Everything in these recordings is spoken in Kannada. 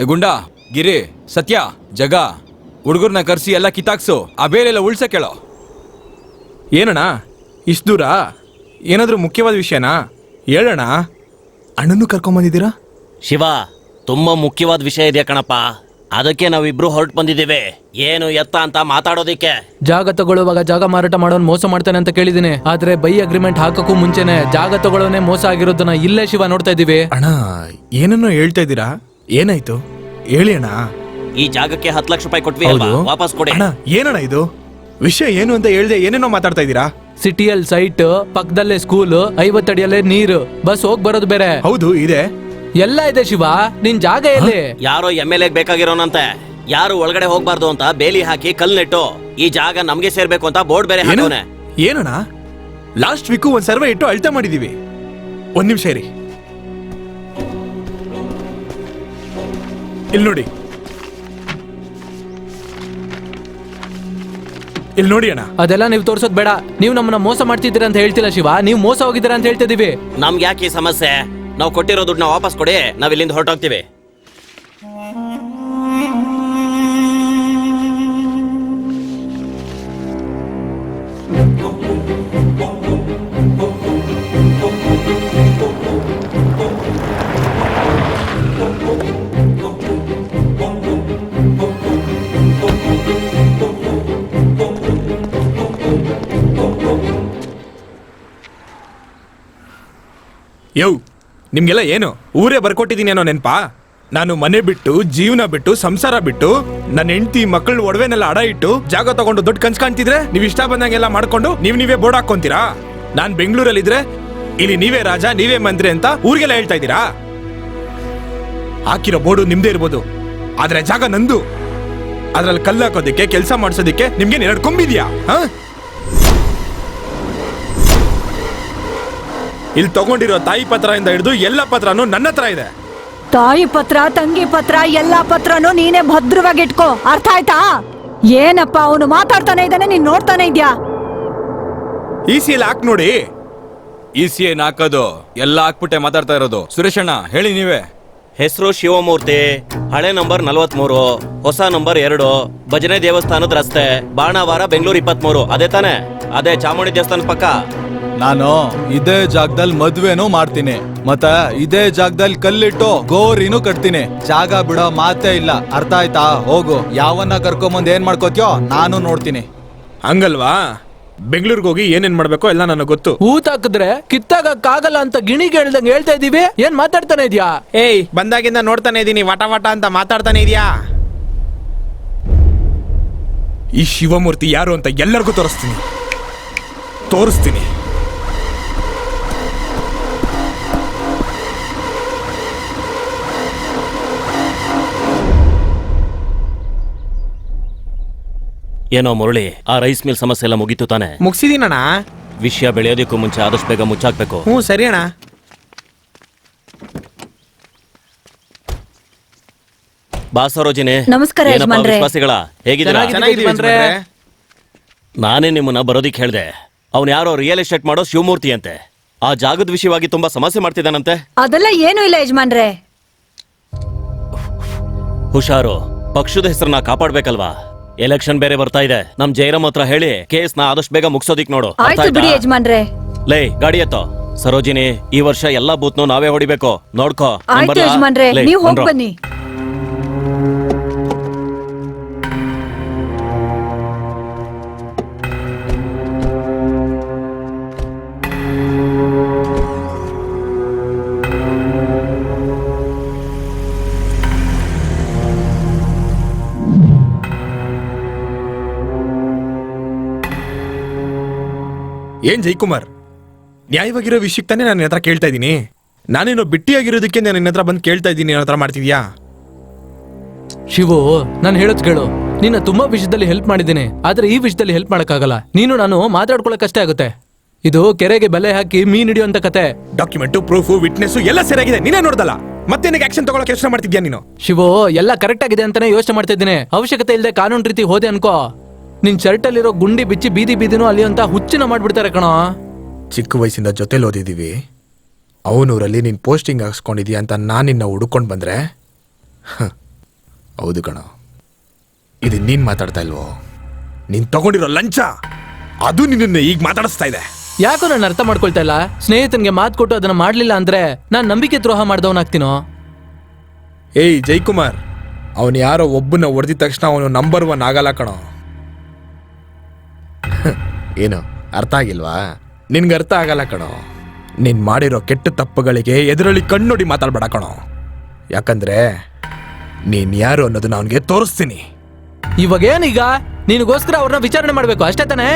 ಗುಂಡಾ, ಗಿರಿ, ಸತ್ಯ, ಜಗ ಹುಡುಗರ್ನ ಕರ್ಸಿ ಎಲ್ಲ ಕಿತ್ತಾಕ್ಸು. ಆ ಬೇರೆಲ್ಲ ಉಳ್ಸಕ್ ಹೇಳೋ. ಏನಣ್ಣ ಇಷ್ಟು ದೂರ? ಏನಾದರೂ ಮುಖ್ಯವಾದ ವಿಷಯನಾ ಹೇಳೋಣ. ಅಣ್ಣನೂ ಕರ್ಕೊಂಬಂದಿದ್ದೀರಾ? ಶಿವ, ತುಂಬಾ ಮುಖ್ಯವಾದ ವಿಷಯ ಇದೆಯಾ ಕಣಪ್ಪ. ಅದಕ್ಕೆ ನಾವಿಬ್ರು ಹೊರಟು ಬಂದಿದ್ದೀವಿ. ಏನು ಎತ್ತ ಅಂತ ಮಾತಾಡೋದಿಕ್ಕೆ. ಜಾಗ ತಗೊಳ್ಳುವಾಗ ಜಾಗ ಮಾರಾಟ ಮಾಡೋನ್ ಮೋಸ ಮಾಡ್ತಾನೆ ಅಂತ ಕೇಳಿದೀನಿ. ಆದ್ರೆ ಬೈ ಅಗ್ರಿಮೆಂಟ್ ಹಾಕಕ್ಕೂ ಮುಂಚೆನೆ ಜಾಗ ತಗೊಳ್ಳೋನೆ ಮೋಸ ಆಗಿರೋದನ್ನ ಇಲ್ಲೇ ಶಿವ ನೋಡ್ತಾ ಇದೀವಿ. ಅಣ್ಣ ಏನನ್ನೋ ಹೇಳ್ತಾ ಇದ್ದೀರಾ? ಏನಾಯ್ತು ಹೇಳಿ ಅಣ್ಣ. ಈ ಜಾಗಕ್ಕೆ 10 ಲಕ್ಷ ರೂಪಾಯಿ ಕೊಟ್ವಿ ಅಲ್ವಾ, ವಾಪಸ್ ಕೊಡಿ. ಅಣ್ಣ ಏನಣ್ಣ ಇದು ವಿಷಯ ಏನು ಅಂತ ಹೇಳ್ದೆ ಏನೇನೋ ಮಾತಾಡ್ತಾ ಇದ್ದೀರಾ? ಸಿಟಿಯಲ್ಲಿ ಸೈಟ್, ಪಕ್ಕದಲ್ಲೇ ಸ್ಕೂಲ್, 50 ಅಡಿಯಲ್ಲೇ ನೀರು, ಬಸ್ ಹೋಗ್ ಬರೋದು ಬೇರೆ. ಹೌದು ಇದೆ, ಎಲ್ಲ ಇದೆ ಶಿವ. ನಿನ್ ಜಾಗ ಎಲ್ಲಿ? ಯಾರೋ MLA ಬೇಕಾಗಿರೋನಂತೆ. ಯಾರು ಒಳಗಡೆ ಹೋಗ್ಬಾರ್ದು ಅಂತ ಬೇಲಿ ಹಾಕಿ ಕಲ್ ನೆಟ್ಟು ಈ ಜಾಗ ನಮ್ಗೆ ಸೇರ್ಬೇಕು ಅಂತ ಬೋರ್ಡ್ ಬೇರೆ ಹಾಕೋನೆ. ಏನಣ್ಣ ಲಾಸ್ಟ್ ವೀಕು ಒಂದ್ ಸರ್ವೆ ಇಟ್ಟು ಅಳ್ತಾ ಮಾಡಿದೀವಿ. ಒಂದ್ ನಿಮಿಷ ಇರಿ, ಇಲ್ಲಿ ನೋಡಿ, ಇಲ್ಲಿ ನೋಡಿ ಅಣ್ಣ. ಅದೆಲ್ಲ ನೀವು ತೋರ್ಸೋದ್ ಬೇಡ. ನೀವು ನಮ್ಮನ್ನ ಮೋಸ ಮಾಡ್ತಿದ್ದೀರಾ ಅಂತ ಹೇಳ್ತಿಲ್ಲ ಶಿವ, ನೀವು ಮೋಸ ಹೋಗಿದ್ದೀರಾ ಅಂತ ಹೇಳ್ತಿದೀವಿ. ನಮ್ಗೆ ಯಾಕೆ ಈ ಸಮಸ್ಯೆ? ನಾವು ಕೊಟ್ಟಿರೋ ದುಡ್ಡನ್ನ ವಾಪಸ್ ಕೊಡಿ, ನಾವ್ ಇಲ್ಲಿಂದ ಹೊರಟೋಗ್ತೀವಿ. ಯೋ, ನಿಮ್ಗೆಲ್ಲ ಏನು ಊರೇ ಬರ್ಕೊಟ್ಟಿದ್ದೀನಿ ಏನೋ ನೆನ್ಪಾ? ನಾನು ಮನೆ ಬಿಟ್ಟು, ಜೀವನ ಬಿಟ್ಟು, ಸಂಸಾರ ಬಿಟ್ಟು, ನನ್ನ ಹೆಂಡತಿ ಮಕ್ಕಳು ಒಡವೆನೆಲ್ಲ ಅಡ ಇಟ್ಟು ಜಾಗ ತಗೊಂಡು ದೊಡ್ಡ ಕನ್ಸ್ ಕಾಣ್ತಿದ್ರೆ ನೀವ್ ಇಷ್ಟ ಬಂದಂಗೆಲ್ಲ ಮಾಡ್ಕೊಂಡು ನೀವೇ ಬೋರ್ಡ್ ಹಾಕೊಂತೀರಾ? ನಾನ್ ಬೆಂಗಳೂರಲ್ಲಿದ್ರೆ ಇಲ್ಲಿ ನೀವೇ ರಾಜ, ನೀವೇ ಮಂತ್ರಿ ಅಂತ ಊರಿಗೆಲ್ಲ ಹೇಳ್ತಾ ಇದ್ದೀರಾ? ಹಾಕಿರೋ ಬೋರ್ಡು ನಿಮ್ದೇ ಇರ್ಬೋದು, ಆದ್ರೆ ಜಾಗ ನಂದು. ಅದ್ರಲ್ಲಿ ಕಲ್ಲು ಹಾಕೋದಿಕ್ಕೆ, ಕೆಲಸ ಮಾಡಿಸೋದಿಕ್ಕೆ ನಿಮ್ಗೆ 2 ಕೊಂಬಿದ್ಯಾ? ಇಲ್ಲಿ ತಗೊಂಡಿರೋ ತಾಯಿ ಪತ್ರ ಇಂದ ಹಿಡಿದು ಎಲ್ಲ ಪತ್ರನೂ ನನ್ನ ಹತ್ರ ಇದೆ. ತಾಯಿ ಪತ್ರ, ತಂಗಿ ಪತ್ರ, ಎಲ್ಲಾ ಪತ್ರನೂ ನೀನೇ ಭದ್ರವಾಗಿ ಇಟ್ಕೋ. ಅರ್ಥ ಆಯ್ತಾ? ಏನಪ್ಪ ಅವನು ಮಾತಾಡ್ತಾನೆ ಇದ್ದಾನೆ, ನೀನ್ ನೋಡ್ತಾನೆ ಇದ್ಯಾ? ECL ಹಾಕ್ ನೋಡಿ. ECN ಹಾಕೋದು ಎಲ್ಲ ಹಾಕ್ಬಿಟ್ಟೆ ಮಾತಾಡ್ತಾ ಇರೋದು. ಸುರೇಶಣ್ಣ ಹೇಳಿ ನೀವೇ. ಹೆಸರು ಶಿವಮೂರ್ತಿ, ಹಳೆ ನಂಬರ್ 43, ಹೊಸ ನಂಬರ್ 2, ಭಜನೆ ದೇವಸ್ಥಾನದ ರಸ್ತೆ, ಬಾಣಾವಾರ, ಬೆಂಗಳೂರು 23. ಅದೇ ತಾನೆ? ಅದೇ ಚಾಮುಂಡಿ ದೇವಸ್ಥಾನದ ಪಕ್ಕ. ನಾನು ಇದೇ ಜಾಗದಲ್ಲಿ ಮದ್ವೆನೂ ಮಾಡ್ತೀನಿ, ಮತ್ತೆ ಇದೇ ಜಾಗದಲ್ಲಿ ಕಲ್ಲಿಟ್ಟು ಗೋರಿನೂ ಕಟ್ತೀನಿ. ಜಾಗ ಬಿಡೋ ಮಾತೇ ಇಲ್ಲ. ಅರ್ಥ ಆಯ್ತಾ? ಹೋಗು, ಯಾವನ್ನ ಕರ್ಕೊಂಬಂದ್ ಏನ್ ಮಾಡ್ಕೋತಿಯೋ ನಾನು ನೋಡ್ತೀನಿ. ಹಂಗಲ್ವಾ? ಬೆಂಗಳೂರಿಗೆ ಹೋಗಿ ಏನೇನ್ ಮಾಡ್ಬೇಕೋ ಎಲ್ಲ ನನಗೆ ಗೊತ್ತು. ಊತ ಹಾಕಿದ್ರೆ ಕಿತ್ತಾಗಕ್ಕಾಗಲ್ಲ ಅಂತ ಗಿಣಿಗೆ ಹೇಳ್ದಂಗೆ ಹೇಳ್ತಾ ಇದೀವಿ. ಏನ್ ಮಾತಾಡ್ತಾನೆ ಇದ್ಯಾ? ಏಯ್, ಬಂದಾಗಿಂದ ನೋಡ್ತಾನೆ ಇದೀನಿ, ವಟ ವಟ ಅಂತ ಮಾತಾಡ್ತಾನೆ ಇದೀಯಾ? ಈ ಶಿವಮೂರ್ತಿ ಯಾರು ಅಂತ ಎಲ್ಲರಿಗೂ ತೋರಿಸ್ತೀನಿ. ಏನೋ ಮುರಳಿ, ಆ ರೈಸ್ ಮಿಲ್ ಸಮಸ್ಯೆ ಎಲ್ಲ ಮುಗೀತು ತಾನೆ? ಮುಗಿಸಿದೀನಣ್ಣ. ವಿಷಯ ಬೆಳೆಯೋದಕ್ಕೂ ಮುಂಚೆ ಆದಷ್ಟು ಬೇಗ ಮುಚ್ಚಾಕ್ಬೇಕು. ಹ್ಞೂ ಸರಿ ಅಣ್ಣ. ಬಾ ಸರೋಜಿನಿ. ನಮಸ್ಕಾರ ಯಜಮಾನ್ರೆ. ವಿಶ್ವಾಸಿಗಳ ಹೇಗಿದ್ದೀರಾ? ಚೆನ್ನಾಗಿದ್ದೀವಿ. ನಾನೇ ನಿಮ್ಮನ್ನ ಬರೋದಿಕ್ ಹೇಳ್ದೆ. ಅವ್ನು ಯಾರೋ ರಿಯಲ್ ಎಸ್ಟೇಟ್ ಮಾಡೋ ಶಿವಮೂರ್ತಿ ಅಂತೆ. ಆ ಜಾಗದ ವಿಷಯವಾಗಿ ತುಂಬಾ ಸಮಸ್ಯೆ ಮಾಡ್ತಿದ್ದಾನಂತೆ. ಅದೆಲ್ಲ ಏನೂ ಇಲ್ಲ ಯಜಮಾನ್ರೆ. ಹುಷಾರು, ಪಕ್ಷದ ಹೆಸರನ್ನ ಕಾಪಾಡ್ಬೇಕಲ್ವಾ? ಎಲೆಕ್ಷನ್ ಬೇರೆ ಬರ್ತಾ ಇದೆ. ನಮ್ ಜಯರಾಮ್ ಹತ್ರ ಹೇಳಿ ಕೇಸ್ನ ಆದಷ್ಟು ಬೇಗ ಮುಗಿಸೋದಿಕ್ ನೋಡು. ಆಯ್ತು ಬಿಡಿ ಯಜಮಾನ್ರೆ. ಲೇ, ಗಾಡಿ ಎತ್ತೋ. ಸರೋಜಿನಿ, ಈ ವರ್ಷ ಎಲ್ಲಾ ಬೂತ್ನು ನಾವೇ ಹೊಡಿಬೇಕು, ನೋಡ್ಕೋ. ಆಯ್ತು ಯಜಮಾನ್ರೆ, ನೀವು ಹೋಗಿ ಬನ್ನಿ. ಏನ್ ಜೈಕುಮಾರ್, ನ್ಯಾಯವಾಗಿರೋ ವಿಷಯಕ್ಕೆ ತಾನೇ ನನ್ನ ಹತ್ರ ಕೇಳ್ತಾ ಇದ್ದೀನಿ. ನಾನೇನೋ ಬಿಟ್ಟಿಯಾಗಿರೋದಕ್ಕೆ ನನ್ನ ಹತ್ರ ಬಂದು ಕೇಳ್ತಾ ಇದ್ದೀನಿ, ನನ್ನ ಹತ್ರ ಮಾಡ್ತಿದ್ಯಾ? ಶಿವು, ನಾನು ಹೇಳೋದ್ ಕೇಳು. ನಿನ್ನ ತುಂಬಾ ವಿಷಯದಲ್ಲಿ ಹೆಲ್ಪ್ ಮಾಡಿದ್ದೀನಿ, ಆದ್ರೆ ಈ ವಿಷಯದಲ್ಲಿ ಹೆಲ್ಪ್ ಮಾಡಕ್ಕಾಗಲ್ಲ. ನೀನು ನಾನು ಮಾತಾಡ್ಕೊಳಕ್ ಆಗುತ್ತೆ. ಇದು ಕೆರೆಗೆ ಬಲೆ ಹಾಕಿ ಮೀನ್ ಹಿಡಿಯುವಂತ ಕತೆ. ಡಾಕ್ಯುಮೆಂಟು, ಪ್ರೂಫು, ವಿಟ್ನೆಸ್ ಎಲ್ಲ ಸರಿಯಾಗಿದೆ, ನೀನೇ ನೋಡ್ದಲ್ಲ. ಮತ್ತೆ ಆಕ್ಷನ್ ತಗೊಳಕ್ಕೆ ಯೋಚನೆ ಮಾಡ್ತಿದ್ಯಾ ನೀನು? ಶಿವು, ಎಲ್ಲ ಕರೆಕ್ಟ್ ಆಗಿದೆ ಅಂತಾನೆ ಯೋಚನೆ ಮಾಡ್ತಾ ಇದ್ದೀನಿ. ಅವಶ್ಯಕತೆ ಇಲ್ಲದೆ ಕಾನೂನು ರೀತಿ ಹೋದೆ ಅನ್ಕೋ, ನಿನ್ ಶರ್ಟ್ ಅಲ್ಲಿರೋ ಗುಂಡಿ ಬಿಚ್ಚಿ ಬೀದಿನೂ ಅಲ್ಲಿ ಅಂತ ಹುಚ್ಚಿನ ಮಾಡ್ಬಿಡ್ತಾರೆ ಕಣೋ. ಚಿಕ್ಕ ವಯಸ್ಸಿಂದ ಜೊತೆಲಿ ಓದಿದೀವಿ. ಅವನೂರಲ್ಲಿ ನೀನ್ ಪೋಸ್ಟಿಂಗ್ ಹಾಕ್ಸ್ಕೊಂಡಿದ್ಯಾ ಅಂತ ನಾನು ನಿನ್ನ ಹುಡುಕೊಂಡು ಬಂದ್ರೆ ಹೌದು ಕಣ, ಇದು ನೀನ್ ಮಾತಾಡ್ತಾ ಇಲ್ವೋ? ನೀನ್ ತಗೊಂಡಿರೋ ಲಂಚ ಅದು ನಿನ್ನ ಈಗ ಮಾತಾಡಿಸ್ತಾ ಇದೆ. ಯಾಕೋ ನಾನು ಅರ್ಥ ಮಾಡ್ಕೊಳ್ತಾ ಇಲ್ಲ. ಸ್ನೇಹಿತನಿಗೆ ಮಾತು ಕೊಟ್ಟು ಅದನ್ನ ಮಾಡ್ಲಿಲ್ಲ ಅಂದ್ರೆ ನಾನ್ ನಂಬಿಕೆ ದ್ರೋಹ ಮಾಡ್ದವನಾಗ್ತೀನೋ? ಏಯ್ ಜೈಕುಮಾರ್, ಅವನು ಯಾರೋ ಒಬ್ಬನ ಹೊಡೆದಿದ ತಕ್ಷಣ ಅವನು ನಂಬರ್ 1 ಆಗಲ್ಲ ಕಣೋ. ಏನು ಅರ್ಥ ಆಗಿಲ್ವಾ? ನಿನ್ಗೆ ಅರ್ಥ ಆಗಲ್ಲ ಕಣೋ. ನೀನ್ ಮಾಡಿರೋ ಕೆಟ್ಟ ತಪ್ಪುಗಳಿಗೆ ಎದುರಲ್ಲಿ ಕಣ್ಣೊಡಿ ಮಾತಾಡ್ಬೇಡ ಕಣೋ. ಯಾಕಂದ್ರೆ ನೀನ್ ಯಾರು ಅನ್ನೋದನ್ನ ಅವನಿಗೆ ತೋರಿಸ್ತೀನಿ. ಇವಾಗ ಏನೀಗ? ನಿನಗೋಸ್ಕರ ಅವ್ರನ್ನ ವಿಚಾರಣೆ ಮಾಡ್ಬೇಕು ಅಷ್ಟೇ ತಾನೇ?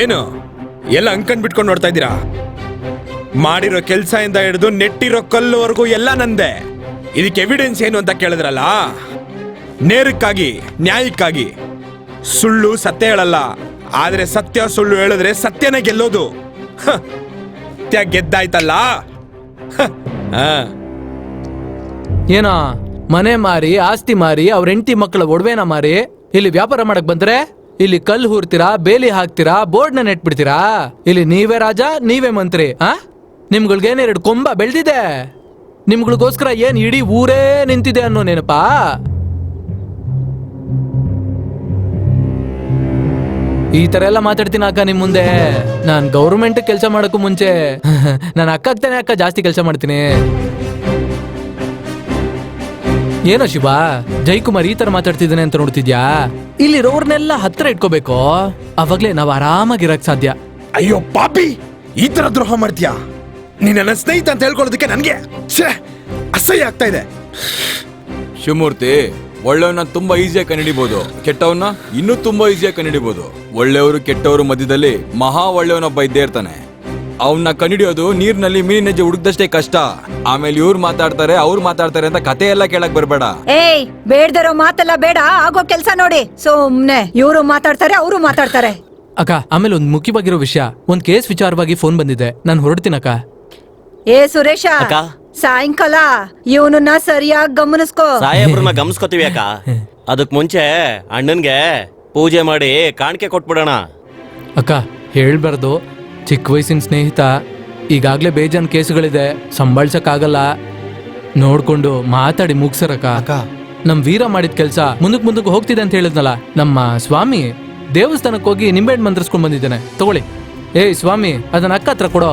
ಏನು ಎಲ್ಲ ಅಂಕಣ್ ಬಿಟ್ಕೊಂಡು ನೋಡ್ತಾ ಇದ್ದೀರಾ? ಮಾಡಿರೋ ಕೆಲ್ಸ ಇಂದ ಹಿಡಿದು ನೆಟ್ಟಿರೋ ಕಲ್ಲುವರೆಗೂ ಎಲ್ಲ ನಂದೆ. ಇದಕ್ಕೆ ಎವಿಡೆನ್ಸ್ ಏನು ಅಂತ ಕೇಳಿದ್ರಲ್ಲ, ನೇರಕ್ಕಾಗಿ ನ್ಯಾಯಕ್ಕಾಗಿ. ಸುಳ್ಳು ಸತ್ಯ ಹೇಳಲ್ಲ, ಆದ್ರೆ ಸತ್ಯ ಸುಳ್ಳು ಹೇಳಿದ್ರೆ ಸತ್ಯನೇ ಗೆಲ್ಲೋದು. ಸತ್ಯ ಗೆದ್ದಾಯ್ತಲ್ಲ. ಏನೋ ಮನೆ ಮಾರಿ ಆಸ್ತಿ ಮಾರಿ ಅವ್ರ ಹೆಂಡತಿ ಮಕ್ಕಳ ಒಡವೆನ ಮಾರಿ ಇಲ್ಲಿ ವ್ಯಾಪಾರ ಮಾಡಕ್ ಬಂದ್ರೆ ಇಲ್ಲಿ ಕಲ್ಲು ಹೂರ್ತೀರಾ, ಬೇಲಿ ಹಾಕ್ತೀರಾ, ಬೋರ್ಡ್ ನ ನೆಟ್ಬಿಡ್ತೀರಾ. ಇಲ್ಲಿ ನೀವೇ ರಾಜ, ನೀವೇ ಮಂತ್ರಿ. ನಿಮ್ಗಳ್ಗೇನ್ 2 ಕೊಂಬ ಬೆಳ್ದಿದೆ? ನಿಮ್ಗಳಿಗೋಸ್ಕರ ಏನ್ ಇಡೀ ಊರೇ ನಿಂತಿದೆ ಅನ್ನೋ ನೆನಪಾ? ಈ ತರ ಎಲ್ಲ ಮಾತಾಡ್ತೀನಿ ಅಕ್ಕ ನಿಮ್ ಮುಂದೆ. ನಾನ್ ಗೌರ್ಮೆಂಟ್ ಕೆಲಸ ಮಾಡಕ್ಕೂ ಮುಂಚೆ ನಾನು ಅಕ್ಕ ಆಗ್ತಾನೆ ಅಕ್ಕ ಜಾಸ್ತಿ ಕೆಲಸ ಮಾಡ್ತೀನಿ. ಏನೋ ಶಿವ, ಜೈಕುಮಾರ್ ಈ ತರ ಮಾತಾಡ್ತಿದ್ದಾನೆ ಅಂತ ನೋಡ್ತಿದ್ಯಾ? ಇಲ್ಲಿ ರೋರ್ನೆಲ್ಲ ಹತ್ರ ಇಟ್ಕೋಬೇಕು, ಅವಾಗ್ಲೇ ನಾವ್ ಆರಾಮಾಗಿರಕ್ ಸಾಧ್ಯ. ಅಯ್ಯೋ ಪಾಪಿ, ಈ ತರ ದ್ರೋಹ ಮಾಡ್ತೀಯಾ? ನೀನ್ ನನ್ನ ಸ್ನೇಹಿತ ಅಂತ ಹೇಳ್ಕೊಳ್ಳೋದಕ್ಕೆ ನನ್ಗೆ ಅಸಹ್ಯ ಆಗ್ತಾ ಇದೆ. ಶಿವಮೂರ್ತಿ, ಒಳ್ಳೆಯವನ್ನ ತುಂಬಾ ಈಸಿಯಾಗಿ ಕಂಡಿಡಿಬಹುದು, ಕೆಟ್ಟವನ್ನ ಇನ್ನೂ ತುಂಬಾ ಈಸಿಯಾಗಿ ಕಂಡಿಡಿಬಹುದು. ಒಳ್ಳೆಯವರು ಕೆಟ್ಟವರು ಮಧ್ಯದಲ್ಲಿ ಮಹಾ ಒಳ್ಳೆಯವನೊಬ್ಬ ಇದ್ದೇ ಇರ್ತಾನೆ. ಅವನ್ನ ಕಂಡಿಡಿಯೋದು ನೀರ್ನಲ್ಲಿ ಮೀನಿನ ಹೆಜ್ಜೆ ಹುಡುಕ್ದಷ್ಟೇ ಕಷ್ಟ. ಆಮೇಲೆ ಇವ್ರು ಮಾತಾಡ್ತಾರೆ ಅವ್ರು ಮಾತಾಡ್ತಾರೆ ಅಂತ ಕತೆ ಎಲ್ಲ ಕೇಳಕ್ ಬರ್ಬೇಡ. ಏಯ್, ಬೇಡ್ದಿರೋ ಮಾತೆಲ್ಲ ಬೇಡ, ಆಗೋ ಕೆಲ್ಸ ನೋಡಿ. ಸುಮ್ನೆ ಇವರು ಮಾತಾಡ್ತಾರೆ ಅವರು ಮಾತಾಡ್ತಾರೆ. ಅಕ್ಕ, ಆಮೇಲೆ ಒಂದ್ ಮುಖ್ಯವಾಗಿರೋ ವಿಷಯ, ಒಂದ್ ಕೇಸ್ ವಿಚಾರವಾಗಿ ಫೋನ್ ಬಂದಿದೆ, ನಾನು ಹೊರಡ್ತೀನಕ್ಕ. ಏ ಸುರೇಶ, ಅಕ್ಕ. ಸಾಯಂಕಾಲ ಇವನನ್ನ ಸರಿಯಾಗಿ ಗಮನಿಸ್ಕೋ. ಸಾಹೇಬ್ರನ್ನ ಗಮನಿಸ್ಕೊತೀವಿ ಅಕ್ಕ. ಅದಕ್ ಮುಂಚೆ ಅಣ್ಣನ್ಗೆ ಪೂಜೆ ಮಾಡಿ ಕಾಣಿಕೆ ಕೊಟ್ಬಿಡೋಣ. ಅಕ್ಕ, ಹೇಳ್ಬಾರ್ದು, ಚಿಕ್ಕ ವಯಸ್ಸಿನ ಸ್ನೇಹಿತ, ಈಗಾಗ್ಲೇ ಬೇಜಾನ್ ಕೇಸುಗಳಿದೆ, ಸಂಭಾಳ್ಸಕ್ಕಾಗಲ್ಲ. ನೋಡ್ಕೊಂಡು ಮಾತಾಡಿ ಮುಗ್ಸರಕ್ಕ. ಅಕ್ಕ, ನಮ್ ವೀರ ಮಾಡಿದ ಕೆಲ್ಸ ಮುಂದಕ್ಕೆ ಹೋಗ್ತಿದೆ ಅಂತ ಹೇಳಿದ್ನಲ್ಲ, ನಮ್ಮ ಸ್ವಾಮಿ ದೇವಸ್ಥಾನಕ್ಕೆ ಹೋಗಿ ನಿಂಬೆಹಣ್ಣು ಮಂತ್ರಿಸ್ಕೊಂಡ್ ಬಂದಿದ್ದೇನೆ, ತಗೊಳ್ಳಿ. ಏಯ್ ಸ್ವಾಮಿ, ಅದನ್ನ ಅಕ್ಕ ಹತ್ರ ಕೊಡೋ.